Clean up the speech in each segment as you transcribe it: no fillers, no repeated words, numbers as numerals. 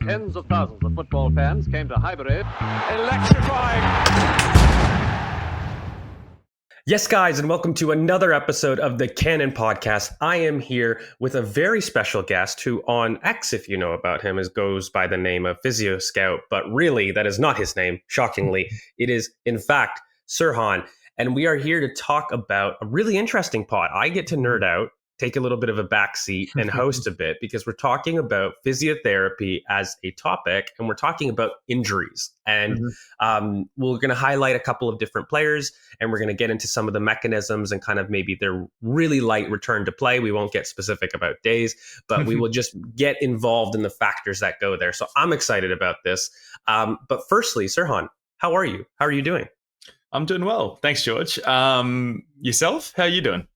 Tens of thousands of football fans came to Highbury. Electrifying. Yes, guys, and welcome to another episode of the Cannon Podcast. I am here with a very special guest who on X, if you know about him, goes by the name of Physio Scout, but really that is not his name, shockingly. It is, in fact, Sirhan, and we are here to talk about a really interesting pod. I get to nerd out, take a little bit of a backseat and host a bit because we're talking about physiotherapy as a topic and we're talking about injuries. And we're going to highlight a couple of different players and we're going to get into some of the mechanisms and kind of maybe their really light return to play. We won't get specific about days, but we will just get involved in the factors that go there. So I'm excited about this. But firstly, Sirhan, how are you? How are you doing? I'm doing well. Thanks, George. Yourself? How are you doing?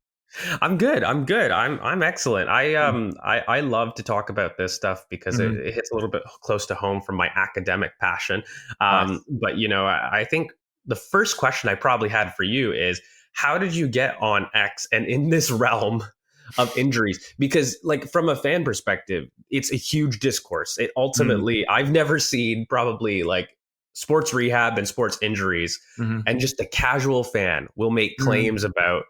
I'm good. I'm excellent. I love to talk about this stuff because it hits a little bit close to home from my academic passion. Nice. But you know, I think the first question I probably had for you is, how did you get on X and in this realm of injuries? Because like from a fan perspective, it's a huge discourse. It ultimately, I've never seen probably like sports rehab and sports injuries, and just a casual fan will make claims about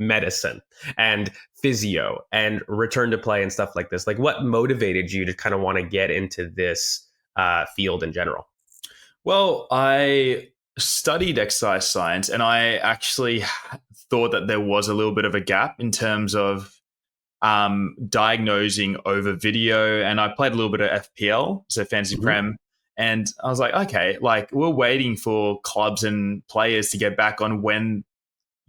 medicine and physio and return to play and stuff like this. Like, what motivated you to kind of want to get into this field in general? Well, I studied exercise science and I actually thought that there was a little bit of a gap in terms of diagnosing over video. And I played a little bit of FPL, so Fantasy Prem. And I was like, okay, like we're waiting for clubs and players to get back on when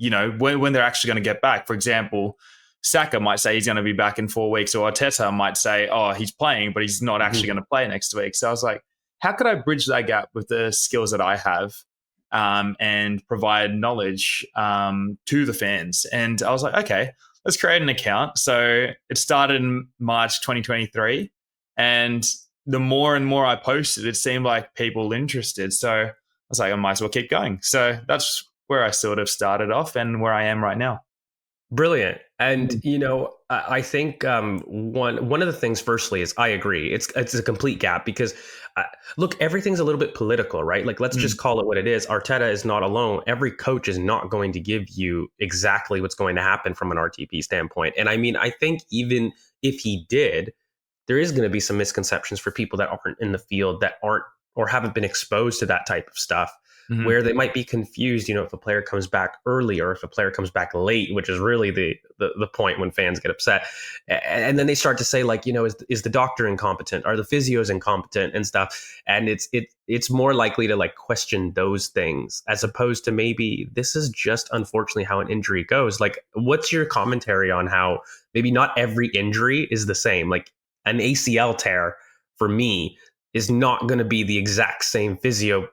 they're actually going to get back. For example, Saka might say he's going to be back in 4 weeks, or Arteta might say, oh, he's playing, but he's not actually going to play next week. So I was like, how could I bridge that gap with the skills that I have and provide knowledge to the fans? And I was like, okay, let's create an account. So it started in March 2023. And the more and more I posted, it seemed like people were interested. So I was like, I might as well keep going. So that's where I sort of started off and where I am right now. Brilliant. And, you know, I think one of the things, firstly, is I agree. It's a complete gap because, look, everything's a little bit political, right? Like, let's just call it what it is. Arteta is not alone. Every coach is not going to give you exactly what's going to happen from an RTP standpoint. And I mean, I think even if he did, there is going to be some misconceptions for people that aren't in the field, that aren't or haven't been exposed to that type of stuff, where they might be confused, you know, if a player comes back early or if a player comes back late, which is really the point when fans get upset. And then they start to say, like, you know, is the doctor incompetent? Are the physios incompetent and stuff? And it's more likely to like question those things as opposed to maybe this is just unfortunately how an injury goes. Like, what's your commentary on how maybe not every injury is the same? Like an ACL tear for me is not going to be the exact same physio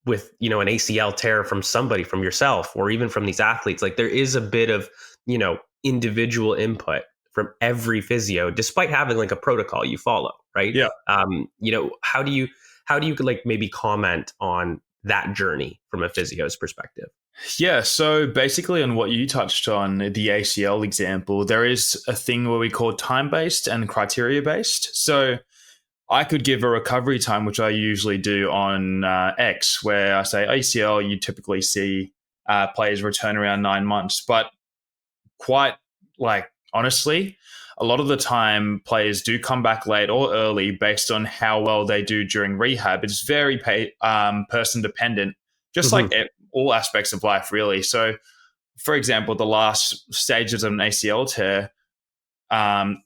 with, you know, an ACL tear from somebody, from yourself, or even from these athletes. Like, there is a bit of, you know, individual input from every physio, despite having like a protocol you follow, right? Yeah. You know, how do you like maybe comment on that journey from a physio's perspective? Yeah, so basically on what you touched on, the ACL example, there is a thing where we call time-based and criteria-based. So I could give a recovery time, which I usually do on X, where I say ACL, you typically see players return around 9 months. But quite like honestly, a lot of the time players do come back late or early based on how well they do during rehab. It's very person dependent, just like all aspects of life, really. So, for example, the last stages of an ACL tear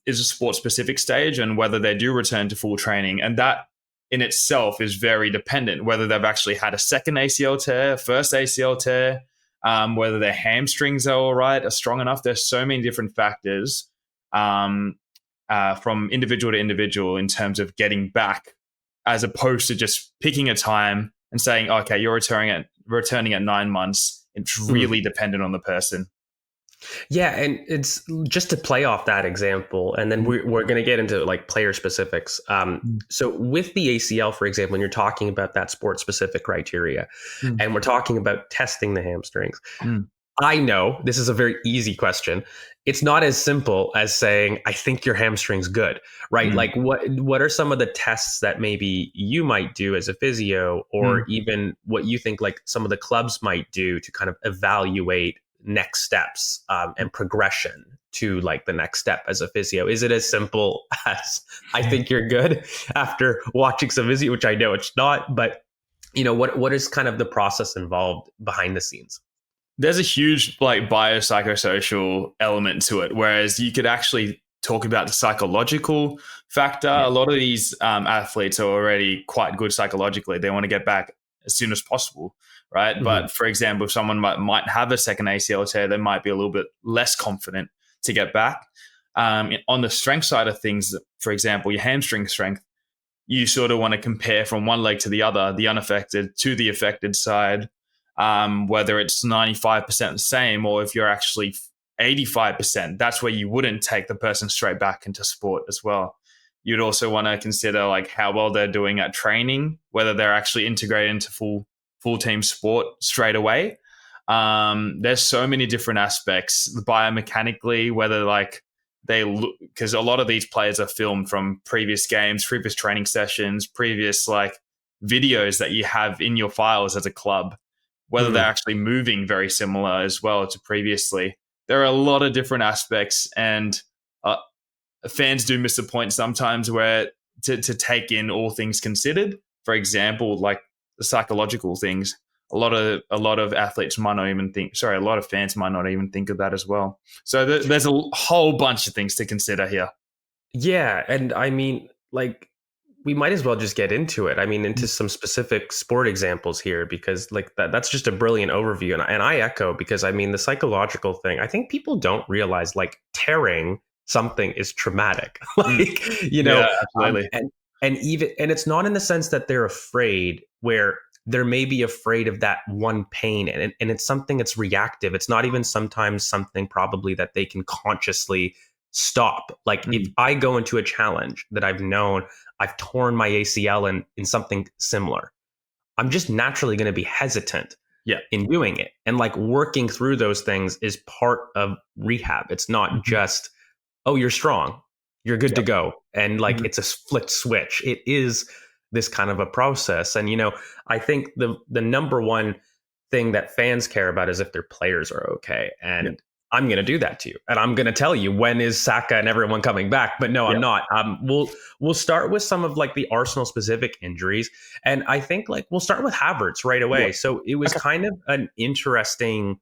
is a sport-specific stage, and whether they do return to full training. And that in itself is very dependent, whether they've actually had a second ACL tear, first ACL tear, whether their hamstrings are all right, are strong enough. There's so many different factors from individual to individual in terms of getting back, as opposed to just picking a time and saying, okay, you're returning at 9 months. It's really dependent on the person. Yeah, and it's just to play off that example, and then we're going to get into like player specifics. So with the ACL, for example, when you're talking about that sport specific criteria, and we're talking about testing the hamstrings, I know this is a very easy question. It's not as simple as saying, I think your hamstring's good, right? Mm. Like what are some of the tests that maybe you might do as a physio, or even what you think like some of the clubs might do to kind of evaluate next steps and progression to like the next step as a physio? Is it as simple as I think you're good after watching some physio, which I know it's not, but what is kind of the process involved behind the scenes? There's a huge like biopsychosocial element to it, whereas you could actually talk about the psychological factor. A lot of these athletes are already quite good psychologically. They want to get back as soon as possible, right? Mm-hmm. But for example, if someone might have a second ACL tear, they might be a little bit less confident to get back. On the strength side of things, for example, your hamstring strength, you sort of want to compare from one leg to the other, the unaffected to the affected side. Whether it's 95% the same or if you're actually 85%, that's where you wouldn't take the person straight back into sport as well. You'd also want to consider like how well they're doing at training, whether they're actually integrated into full team sport straight away. There's so many different aspects biomechanically, whether like they look, because a lot of these players are filmed from previous games, previous training sessions, previous like videos that you have in your files as a club. Whether they're actually moving very similar as well to previously. There are a lot of different aspects, and fans do miss a point sometimes where to take in all things considered. For example, like the psychological things, a lot of athletes might not even think. Sorry, a lot of fans might not even think of that as well. So there's a whole bunch of things to consider here. Yeah, and I mean, like, we might as well just get into it. I mean, into some specific sport examples here, because like that's just a brilliant overview. And I echo, because I mean, the psychological thing, I think people don't realize like tearing something is traumatic. Like, Yeah, absolutely. And it's not in the sense that they're afraid, where they're maybe afraid of that one pain. And it's something that's reactive. It's not even sometimes something probably that they can consciously stop. Like if I go into a challenge that I've known I've torn my ACL in something similar, I'm just naturally going to be hesitant in doing it. And like working through those things is part of rehab. It's not just, oh, you're strong, you're good to go. And like it's a flicked switch. It is this kind of a process. And, I think the number one thing that fans care about is if their players are okay. And I'm going to do that to you. And I'm going to tell you, when is Saka and everyone coming back? But no, I'm not. We'll start with some of like the Arsenal specific injuries. And I think like we'll start with Havertz right away. So it was kind of an interesting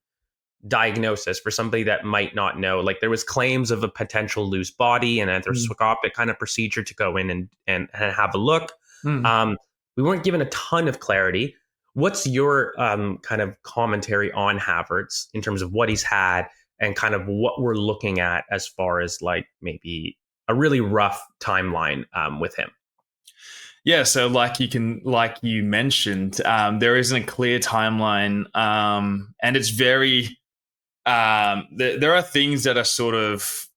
diagnosis for somebody that might not know. Like there was claims of a potential loose body and arthroscopic kind of procedure to go in and have a look. We weren't given a ton of clarity. What's your kind of commentary on Havertz in terms of what he's had and kind of what we're looking at as far as like maybe a really rough timeline with him? Yeah, so like you mentioned, there isn't a clear timeline, and it's very there are things that are sort of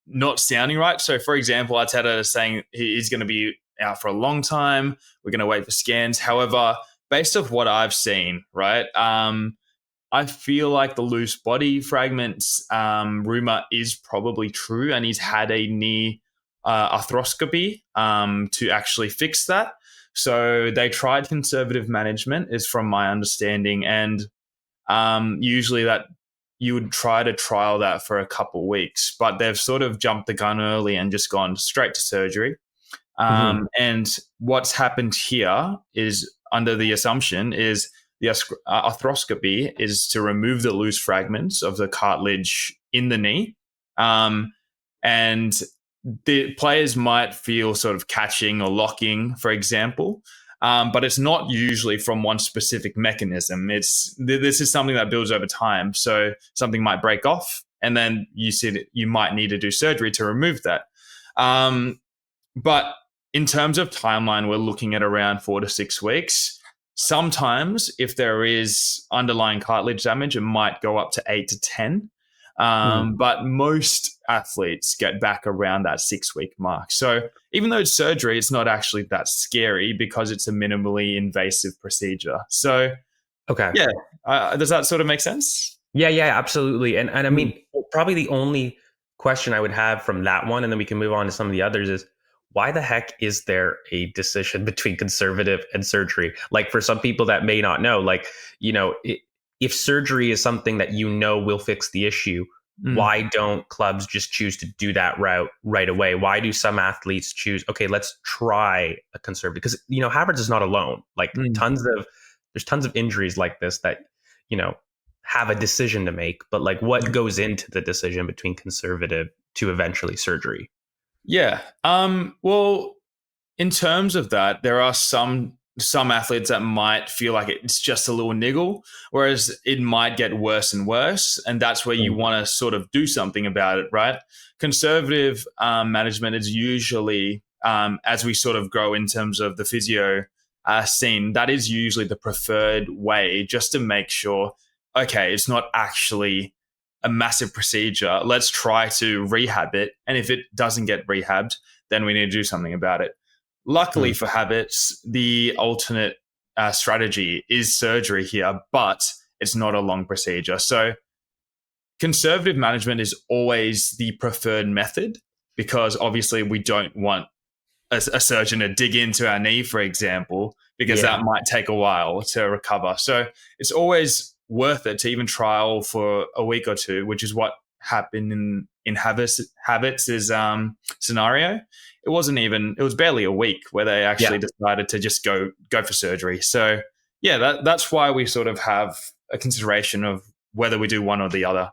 not sounding right. So, for example, Arteta is saying he's going to be out for a long time. We're going to wait for scans. However, based off what I've seen, right, I feel like the loose body fragments rumor is probably true, and he's had a knee arthroscopy to actually fix that. So they tried conservative management, is from my understanding, and usually that you would try to trial that for a couple of weeks, but they've sort of jumped the gun early and just gone straight to surgery. And what's happened here is, under the assumption, is the arthroscopy is to remove the loose fragments of the cartilage in the knee. And the players might feel sort of catching or locking, for example, but it's not usually from one specific mechanism. This is something that builds over time. So something might break off, and then you might need to do surgery to remove that. But in terms of timeline, we're looking at around 4 to 6 weeks. Sometimes, if there is underlying cartilage damage, it might go up to 8 to 10. But most athletes get back around that 6-week mark. So even though it's surgery, it's not actually that scary because it's a minimally invasive procedure. So, does that sort of make sense? Yeah, absolutely. And I Mm, mean, probably the only question I would have from that one, and then we can move on to some of the others, is why the heck is there a decision between conservative and surgery? Like for some people that may not know, like, if surgery is something that will fix the issue, mm, why don't clubs just choose to do that route right away? Why do some athletes choose, okay, let's try a conservative? Because, Havertz is not alone. Like mm. there's tons of injuries like this that, you know, have a decision to make, but like what goes into the decision between conservative to eventually surgery? Yeah. Well, in terms of that, there are some athletes that might feel like it's just a little niggle, whereas it might get worse and worse, and that's where you Mm. want to sort of do something about it, right? Conservative management is usually, as we sort of grow in terms of the physio scene, that is usually the preferred way, just to make sure, okay, it's not actually a massive procedure. Let's try to rehab it, and if it doesn't get rehabbed, then we need to do something about it. Luckily Mm. for habits, the alternate strategy is surgery here, but it's not a long procedure. So conservative management is always the preferred method because obviously we don't want a surgeon to dig into our knee, for example, because that Yeah. might take a while to recover. So it's always worth it to even trial for a week or two, which is what happened in Habits' scenario. It was barely a week where they Yeah. actually decided to just go for surgery. So yeah, that's why we sort of have a consideration of whether we do one or the other.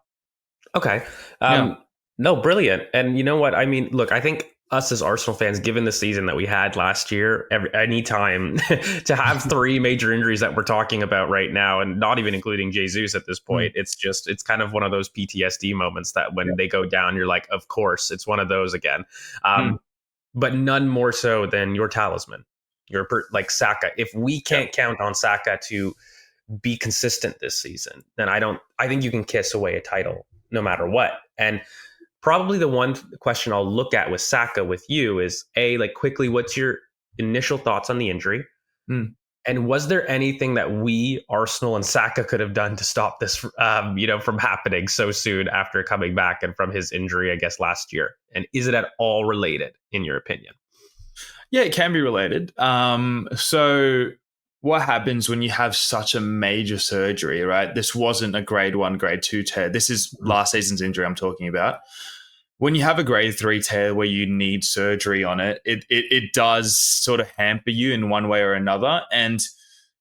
Okay. Yeah. No, brilliant. And you know what? I mean, look, I think us as Arsenal fans, given the season that we had last year, any time to have three major injuries that we're talking about right now, and not even including Jesus at this Mm. point, it's kind of one of those PTSD moments that when Yeah. they go down, you're like, of course, it's one of those again. Mm. But none more so than your talisman, like Saka. If we Yeah. can't count on Saka to be consistent this season, then I think you can kiss away a title no matter what. And probably the one question I'll look at with Saka with you is like quickly, what's your initial thoughts on the injury? Mm. And was there anything that we, Arsenal and Saka, could have done to stop this, from happening so soon after coming back and from his injury, I guess, last year? And is it at all related, in your opinion? Yeah, it can be related. So what happens when you have such a major surgery, right? This wasn't a grade 1, grade 2 tear. This is last season's injury I'm talking about. When you have a grade 3 tear where you need surgery on it, it does sort of hamper you in one way or another. And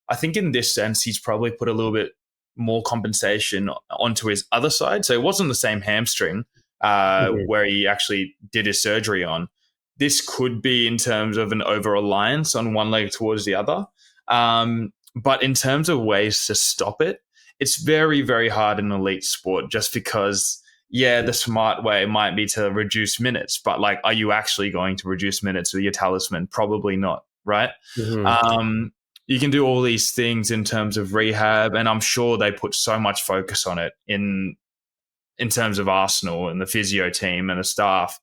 I think in this sense, he's probably put a little bit more compensation onto his other side. So it wasn't the same hamstring Mhm. where he actually did his surgery on. This could be in terms of an over reliance on one leg towards the other. But in terms of ways to stop it, it's very, very hard in elite sport just because, yeah, the smart way might be to reduce minutes. But like, are you actually going to reduce minutes with your talisman? Probably not, right? Mhm. Um, you can do all these things in terms of rehab, and I'm sure they put so much focus on it in terms of Arsenal and the physio team and the staff.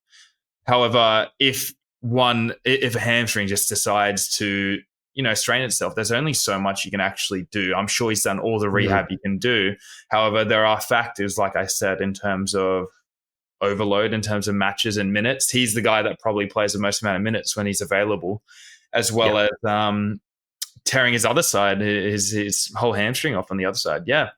However, if a hamstring just decides to strain itself, there's only so much you can actually do. I'm sure he's done all the Mhm. rehab you can do. However, there are factors, like I said, in terms of overload, in terms of matches and minutes. He's the guy that probably plays the most amount of minutes when he's available, as Yeah. well as tearing his other side, his whole hamstring off on the other side. Yeah.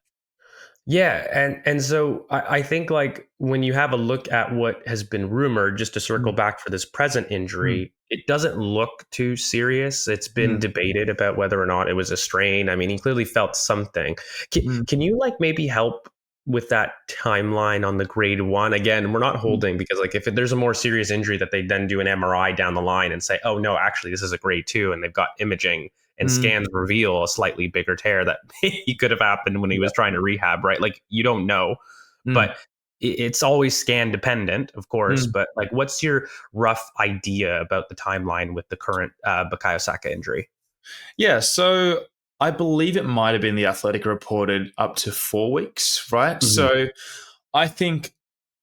Yeah, and so I think like when you have a look at what has been rumored, just to circle Mm, back for this present mm, injury, it doesn't look too serious. It's been mm, debated about whether or not it was a strain. I mean, he clearly felt something. Can, mm, can you like maybe help with that timeline on the grade one? Again, we're not mm, holding because like if there's a more serious injury that they then do an MRI down the line and say, oh no, actually this is a grade two, and they've got imaging and mm, scans reveal a slightly bigger tear that he could have happened when he yeah, was trying to rehab, right? Like you don't know, mm, but it's always scan dependent, of course. mm. But like, what's your rough idea about the timeline with the current Bukayo Saka injury? Yeah, so I believe it might have been the Athletic reported up to 4 weeks, right? Mhm. So I think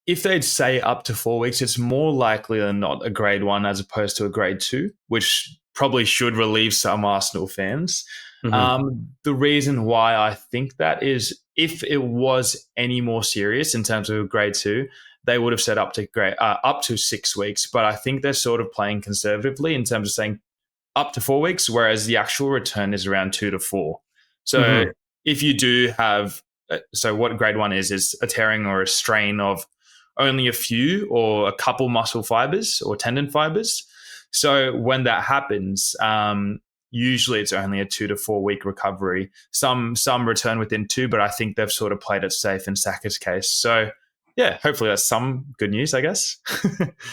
if they'd say up to 4 weeks, it's more likely than not a grade 1 as opposed to a grade 2, which probably should relieve some Arsenal fans. The reason why I think that is if it was any more serious in terms of grade 2, they would have said up to 6 weeks. But I think they're sort of playing conservatively in terms of saying up to 4 weeks, whereas the actual return is around 2 to 4. So if you do have, so what grade 1 is a tearing or a strain of only a few or a couple muscle fibers or tendon fibers. So when that happens, usually it's only a 2 to 4 week recovery. Some return within 2, but I think they've sort of played it safe in Saka's case. So yeah, hopefully that's some good news, I guess.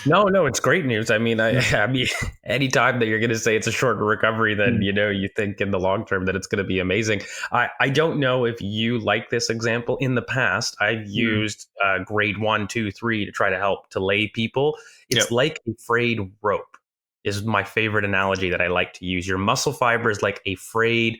No, it's great news. I mean, I mean, anytime that you're going to say it's a shorter recovery, then you think in the long term that it's going to be amazing. I don't know if you like this example. In the past, I've used grade 1, 2, 3 to try to help to lay people. It's like a frayed rope is my favorite analogy that I like to use. Your muscle fiber is like a frayed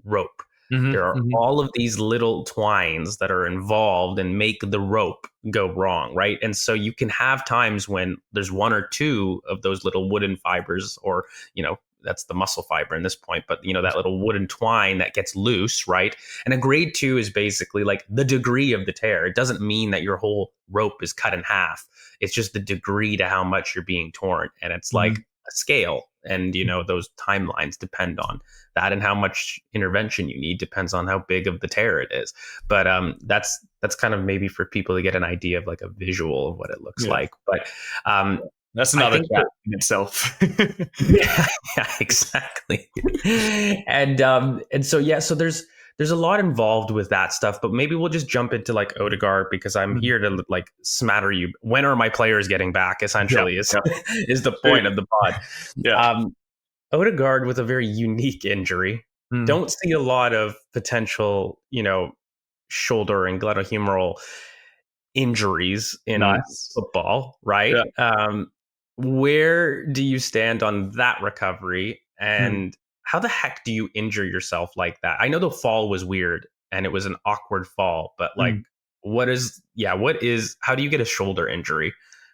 rope. There are all of these little twines that are involved and make the rope go wrong, right? And so you can have times when there's 1 or 2 of those little wooden fibers, or, that's the muscle fiber in this point, but, that little wooden twine that gets loose, right? And a grade 2 is basically like the degree of the tear. It doesn't mean that your whole rope is cut in half. It's just the degree to how much you're being torn. And it's like a scale. And, those timelines depend on that, and how much intervention you need depends on how big of the tear it is. But that's kind of maybe for people to get an idea of like a visual of what it looks like. But that's another chat in itself. yeah, exactly. And so there's a lot involved with that stuff, but maybe we'll just jump into like Odegaard, because I'm here to like smatter you. When are my players getting back? Essentially, is the point of the pod. Yeah. Odegaard with a very unique injury. Don't see a lot of potential, shoulder and glenohumeral injuries in football, right? Yeah. Where do you stand on that recovery, and how the heck do you injure yourself like that? I know the fall was weird and it was an awkward fall, but like, how do you get a shoulder injury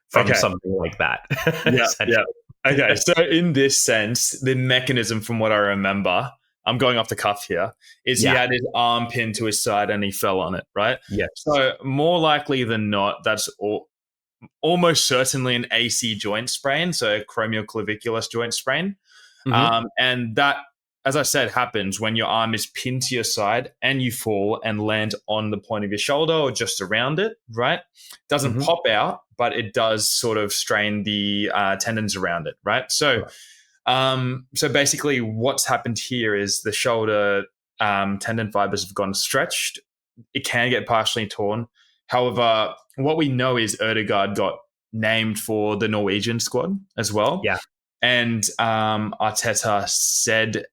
from something like that? Yeah. Okay. So in this sense, the mechanism, from what I remember, I'm going off the cuff here, is he had his arm pinned to his side and he fell on it, right? Yes. So more likely than not, that's almost certainly an AC joint sprain, so a acromioclavicular joint sprain. And that, as I said, happens when your arm is pinned to your side and you fall and land on the point of your shoulder or just around it, right? Doesn't pop out, but it does sort of strain the tendons around it, right? So, so basically what's happened here is the shoulder tendon fibers have gone stretched. It can get partially torn. However, what we know is Odegaard got named for the Norwegian squad as well. Yeah. And Arteta said,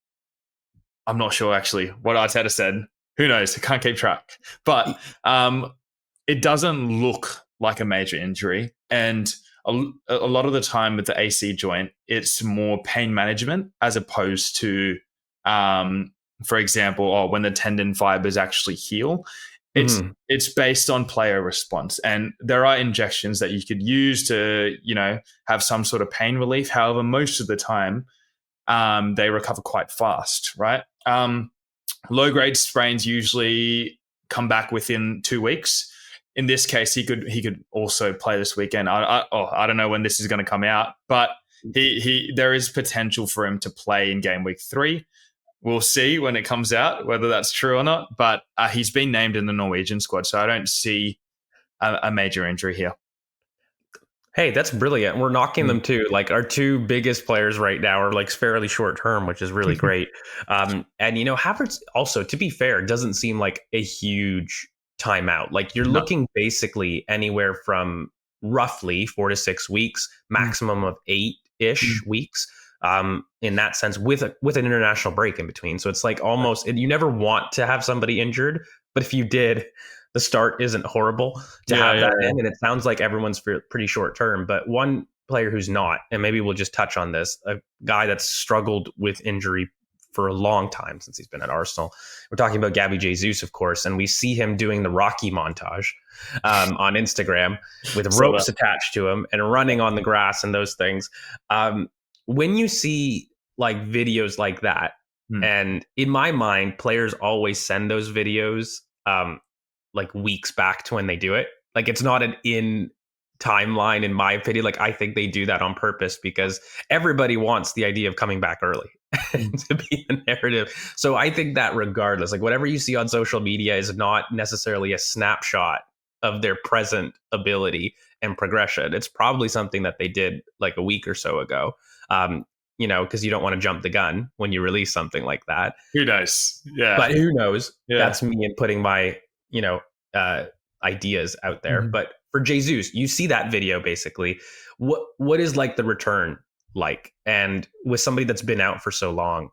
I'm not sure actually what Arteta said. Who knows? I can't keep track. But it doesn't look like a major injury. And a lot of the time with the AC joint, it's more pain management as opposed to, for example, when the tendon fibers actually heal. It's based on player response, and there are injections that you could use to, have some sort of pain relief. However, most of the time, they recover quite fast, right? Low grade sprains usually come back within 2 weeks. In this case, he could also play this weekend. I don't know when this is going to come out, but there is potential for him to play in game week 3. We'll see when it comes out whether that's true or not, but he's been named in the Norwegian squad, so I don't see a major injury here. Hey, that's brilliant. We're knocking them too. Like, our 2 biggest players right now are like fairly short term, which is really great. And Havertz also, to be fair, doesn't seem like a huge timeout. Like, you're looking basically anywhere from roughly 4 to 6 weeks, maximum of 8-ish weeks. In that sense, with an international break in between. So it's like almost, you never want to have somebody injured, but if you did, the start isn't horrible to have that in. And it sounds like everyone's pretty short term, but one player who's not, and maybe we'll just touch on this, a guy that's struggled with injury for a long time since he's been at Arsenal. We're talking about Gabby Jesus, of course, and we see him doing the Rocky montage on Instagram with ropes attached to him and running on the grass and those things. When you see like videos like that, And in my mind, players always send those videos like weeks back to when they do it. Like it's not an in timeline, in my opinion. Like I think they do that on purpose because everybody wants the idea of coming back early to be a narrative. So I think that regardless, like whatever you see on social media is not necessarily a snapshot of their present ability and progression. It's probably something that they did like a week or so ago. Because you don't want to jump the gun when you release something like that. Who knows? Yeah. But who knows? Yeah. That's me and putting my, ideas out there. But for Jesus, you see that video basically. What is like the return like? And with somebody that's been out for so long,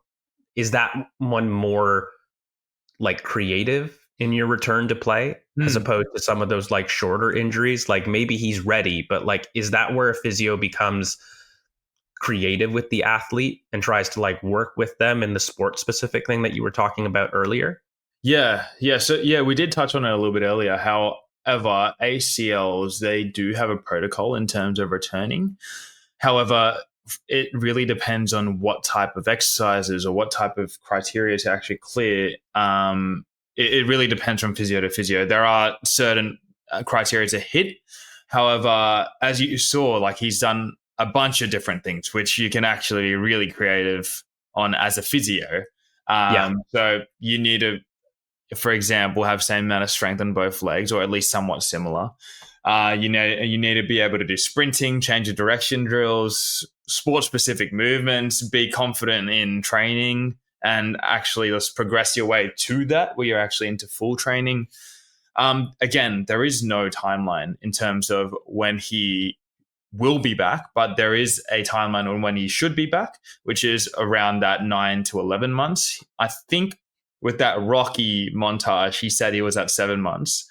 is that one more like creative in your return to play as opposed to some of those like shorter injuries? Like maybe he's ready, but like, is that where a physio becomes creative with the athlete and tries to like work with them in the sport specific thing that you were talking about earlier? Yeah. So we did touch on it a little bit earlier. However, ACLs, they do have a protocol in terms of returning. However, it really depends on what type of exercises or what type of criteria to actually clear. It really depends from physio to physio. There are certain criteria to hit. However, as you saw, like he's done a bunch of different things, which you can actually be really creative on as a physio. So you need to, for example, have same amount of strength on both legs, or at least somewhat similar. You need to be able to do sprinting, change of direction drills, sport-specific movements, be confident in training, and actually let's progress your way to that where you're actually into full training. Again, there is no timeline in terms of when he will be back, but there is a timeline on when he should be back, which is around that 9 to 11 months. I think with that Rocky montage, he said he was at 7 months.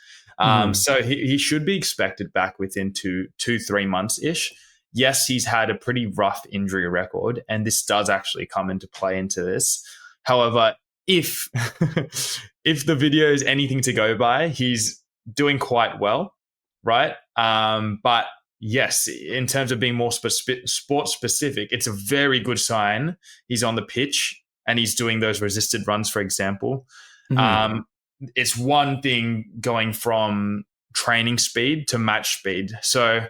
So he should be expected back within 2-3 months-ish. Yes, he's had a pretty rough injury record, and this does actually come into play into this. However, if if the video is anything to go by, he's doing quite well, right? But yes, in terms of being more sport specific, it's a very good sign he's on the pitch and he's doing those resisted runs, for example. It's one thing going from training speed to match speed. So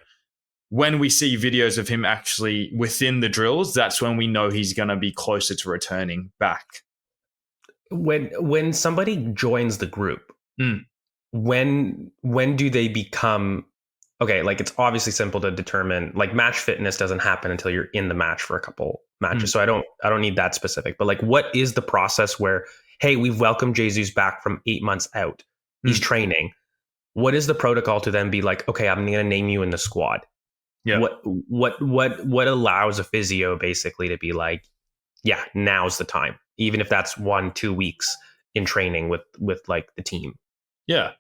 when we see videos of him actually within the drills, that's when we know he's going to be closer to returning back. When somebody joins the group, when do they become okay? Like it's obviously simple to determine. Like match fitness doesn't happen until you're in the match for a couple matches. So I don't need that specific. But like, what is the process where, hey, we've welcomed Jesus back from 8 months out. He's training. What is the protocol to then be like, okay, I'm going to name you in the squad? Yeah. What allows a physio basically to be like, yeah, now's the time, even if that's 1-2 weeks in training with like the team. Yeah.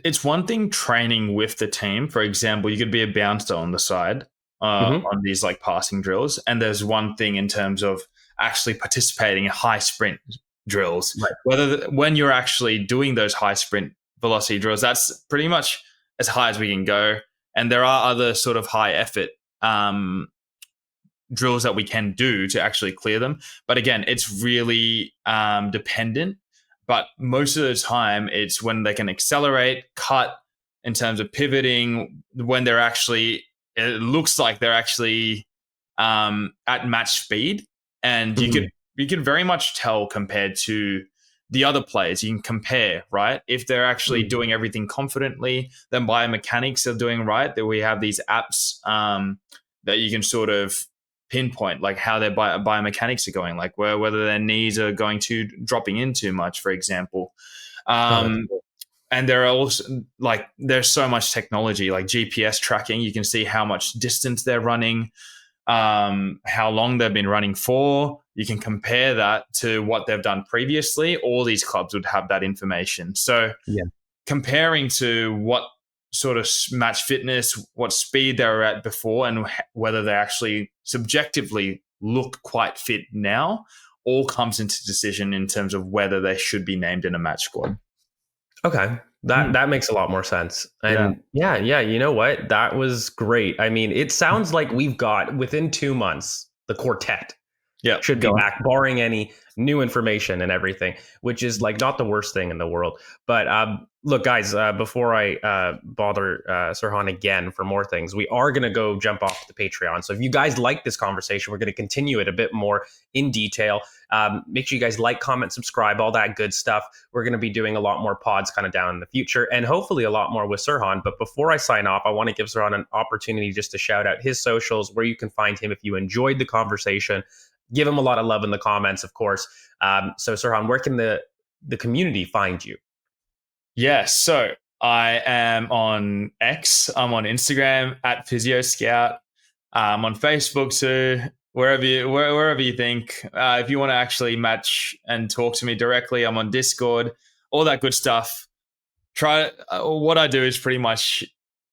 It's one thing training with the team. For example, you could be a bouncer on the side on these like passing drills, and there's one thing in terms of actually participating in high sprint drills. Right. When you're actually doing those high sprint velocity drills, that's pretty much as high as we can go. And there are other sort of high effort drills that we can do to actually clear them. But again, it's really dependent. But most of the time, it's when they can accelerate, cut in terms of pivoting, when they're actually, it looks like they're actually at match speed. And you can very much tell compared to the other players. You can compare, right? If they're actually doing everything confidently, then biomechanics are doing right. That we have these apps that you can sort of pinpoint like how their biomechanics are going, like whether their knees are dropping in too much, for example. And there are also like there's so much technology like GPS tracking. You can see how much distance they're running, how long they've been running for. You can compare that to what they've done previously. All these clubs would have that information. So comparing to what sort of match fitness, what speed they were at before, and whether they actually subjectively look quite fit now, all comes into decision in terms of whether they should be named in a match squad. Okay. That makes a lot more sense. And yeah, you know what? That was great. I mean, it sounds like we've got within 2 months, the quartet. should go act, barring any new information and everything, which is like not the worst thing in the world. But look, guys, before I bother Sirhan again for more things, we are going to go jump off the Patreon. So if you guys like this conversation, we're going to continue it a bit more in detail. Make sure you guys like, comment, subscribe, all that good stuff. We're going to be doing a lot more pods kind of down in the future, and hopefully a lot more with Sirhan. But before I sign off, I want to give Sirhan an opportunity just to shout out his socials, where you can find him if you enjoyed the conversation. Give him a lot of love in the comments, of course. So Sirhan, where can the community find you? Yeah, so I am on X. I'm on Instagram at Physio Scout. I'm on Facebook too. Wherever you think. If you want to actually match and talk to me directly, I'm on Discord. All that good stuff. What I do is pretty much,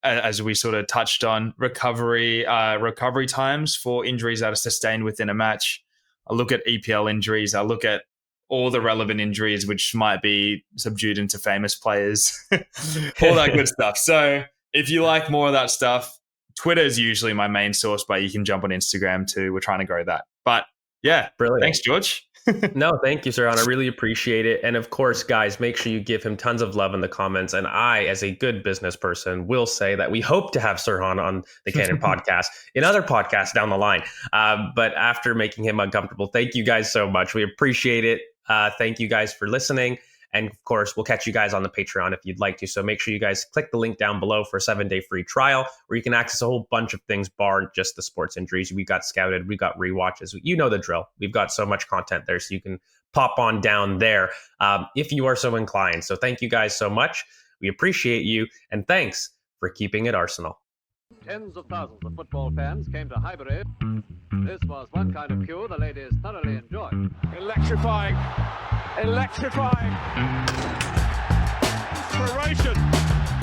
as we sort of touched on, recovery times for injuries that are sustained within a match. I look at EPL injuries. I look at all the relevant injuries, which might be subdued into famous players, all that good stuff. So if you like more of that stuff, Twitter is usually my main source, but you can jump on Instagram too. We're trying to grow that. But yeah, brilliant. Thanks, George. No, thank you, Sirhan. I really appreciate it. And of course, guys, make sure you give him tons of love in the comments. And I, as a good business person, will say that we hope to have Sirhan on the Cannon podcast in other podcasts down the line. But after making him uncomfortable, thank you guys so much. We appreciate it. Thank you guys for listening. And of course, we'll catch you guys on the Patreon if you'd like to. So make sure you guys click the link down below for a 7-day free trial, where you can access a whole bunch of things, bar just the sports injuries. We've got scouted, we've got rewatches. You know the drill. We've got so much content there, so you can pop on down there if you are so inclined. So thank you guys so much. We appreciate you. And thanks for keeping it Arsenal. Tens of thousands of football fans came to Highbury. This was one kind of queue the ladies thoroughly enjoyed. Electrifying. Electrifying. Inspiration.